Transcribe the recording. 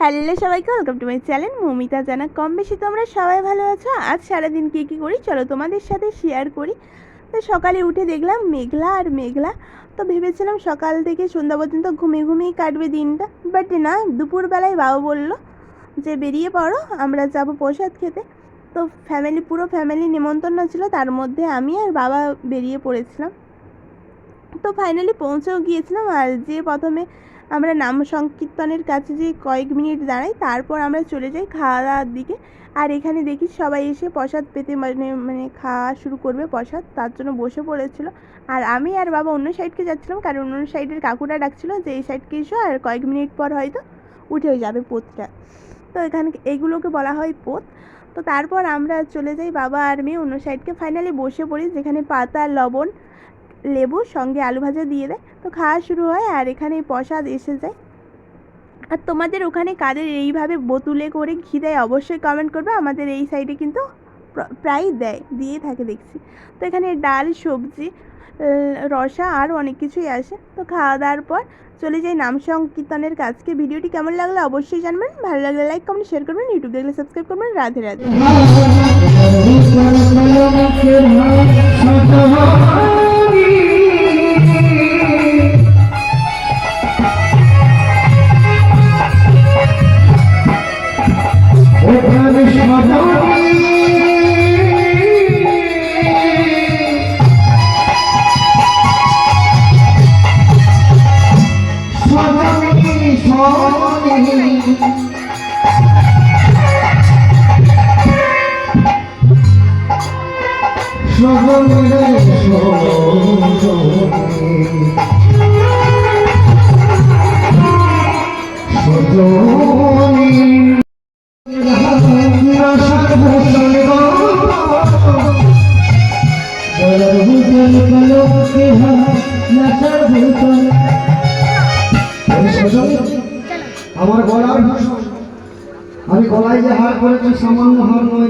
Hello সবাইকে, welcome to my channel Moumita জানা। কম বেশি তোমরা সবাই ভালো আছো? আজ সারাদিন কী কী করি চলো তোমাদের সাথে শেয়ার করি। তো সকালে উঠে দেখলাম মেঘলা আর মেঘলা, তো ভেবেছিলাম সকাল থেকে সন্ধ্যা পর্যন্ত ঘুমিয়ে ঘুমিয়েই কাটবে দিনটা, বাট না, দুপুরবেলায় বাবা বললো যে বেরিয়ে পড়ো, আমরা যাবো প্রসাদ খেতে। তো পুরো ফ্যামিলি নেমন্তন্ন ছিল, তার মধ্যে আমি আর বাবা বেরিয়ে পড়েছিলাম। তো ফাইনালি পৌঁছেও গিয়েছিলাম। আর যে প্রথমে আমরা নাম সংকীর্তনের কাছে যে কয়েক মিনিট দাঁড়াই, তারপর আমরা চলে যাই খাওয়া দাওয়ার দিকে। আর এখানে দেখি সবাই এসে প্রসাদ পেতে মানে খাওয়া শুরু করবে প্রসাদ, তার জন্য বসে পড়েছিল। আর আমি আর বাবা অন্য সাইডকে যাচ্ছিলাম, কারণ অন্য সাইডের কাকুরা ডাকছিল যে এই সাইডকে এসো, আর কয়েক মিনিট পর হয়তো উঠেও যাবে পোতটা। তো এখানে এইগুলোকে বলা হয় পোত। তো তারপর আমরা চলে যাই বাবা আর মেয়ে অন্য সাইডকে, ফাইনালি বসে পড়ি, যেখানে পাতা, লবণ, লেবু সঙ্গে আলু ভাজা দিয়ে দেয়। তো খাওয়া শুরু হয় আর এখানে প্রসাদ এসে যায়। আর তোমাদের ওখানে কাদের এইভাবে বোতলে করে ঘি দেয় অবশ্যই কমেন্ট করবে। আমাদের এই সাইডে কিন্তু প্রায় দিয়ে থাকে দেখছি। তো এখানে ডাল, সবজি, রসা আর অনেক কিছুই আসে। তো খাওয়া দাওয়ার পর চলে যাই নাম সংকীর্তনের কাজকে। ভিডিওটি কেমন লাগলো অবশ্যই জানবেন, ভালো লাগলে লাইক কমেন্ট শেয়ার করবেন, ইউটিউব দেখলে সাবস্ক্রাইব করবেন। রাধে রাধে। আমার গলার আমি গলায় যে হার করেছি সামান্য হার নয়,